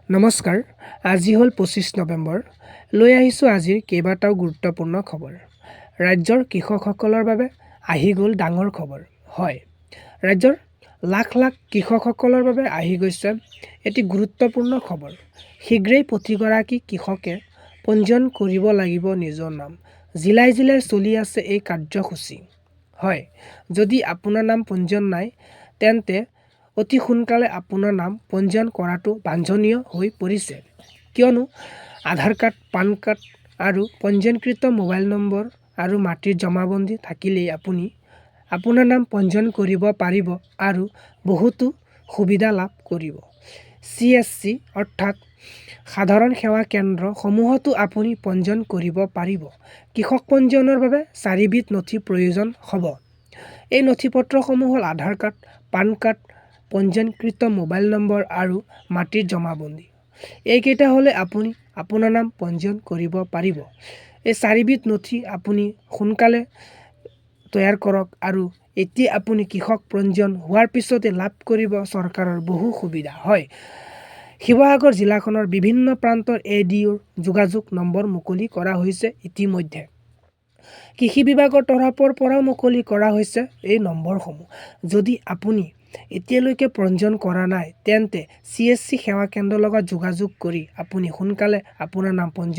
নমস্কাৰ, আজি হ'ল ২৫ নৱেম্বৰ। লৈ আহিছোঁ আজিৰ কেইবাটাও গুৰুত্বপূৰ্ণ খবৰ। ৰাজ্যৰ কৃষকসকলৰ বাবে আহি গ'ল ডাঙৰ খবৰ। হয়, ৰাজ্যৰ লাখ লাখ কৃষকসকলৰ বাবে আহি গৈছে এটি গুৰুত্বপূৰ্ণ খবৰ। শীঘ্ৰেই প্ৰতিগৰাকী কৃষকে পঞ্জীয়ন কৰিব লাগিব নিজৰ নাম। জিলাই জিলাই চলি আছে এই কাৰ্যসূচী। হয়, যদি আপোনাৰ নাম পঞ্জীয়ন নাই, তেন্তে অতি সোনকালে আপোনাৰ নাম পঞ্জীয়ন কৰাটো বাঞ্ছনীয় হৈ পৰিছে। কিয়নো আধাৰ কাৰ্ড, পান কাৰ্ড আৰু পঞ্জীয়নকৃত মোবাইল নম্বৰ আৰু মাটিৰ জমাবন্দী থাকিলেই আপুনি আপোনাৰ নাম পঞ্জীয়ন কৰিব পাৰিব আৰু বহুতো সুবিধা লাভ কৰিব। CSC অৰ্থাৎ সাধাৰণ সেৱা কেন্দ্ৰ সমূহতো আপুনি পঞ্জীয়ন কৰিব পাৰিব। কৃষক পঞ্জীয়নৰ বাবে 4বিধ নথি প্ৰয়োজন হ'ব। এই নথিপত্ৰসমূহ হ'ল আধাৰ কাৰ্ড, পান কাৰ্ড, পঞ্জীয়নকৃত মোবাইল নম্বৰ আৰু মাটিৰ জমাবন্দী। এইকেইটা হ'লে আপুনি আপোনাৰ নাম পঞ্জীয়ন কৰিব পাৰিব। এই 4বিধ নথি আপুনি সোনকালে তৈয়াৰ কৰক আৰু এতিয়া আপুনি কৃষক পঞ্জীয়ন হোৱাৰ পিছতে লাভ কৰিব চৰকাৰৰ বহু সুবিধা। হয়, শিৱসাগৰ জিলাখনৰ বিভিন্ন প্ৰান্তৰ ADOৰ যোগাযোগ নম্বৰ মুকলি কৰা হৈছে ইতিমধ্যে। কৃষি বিভাগৰ তৰফৰ পৰাও মুকলি কৰা হৈছে এই নম্বৰসমূহ। যদি আপুনি এতিয়ালৈকে পঞ্জীয়ন কৰা নাই, তেন্তে CSC সেৱা কেন্দ্ৰৰ লগত যোগাযোগ কৰি আপুনি সোনকালে আপোনাৰ নাম পঞ্জীয়ন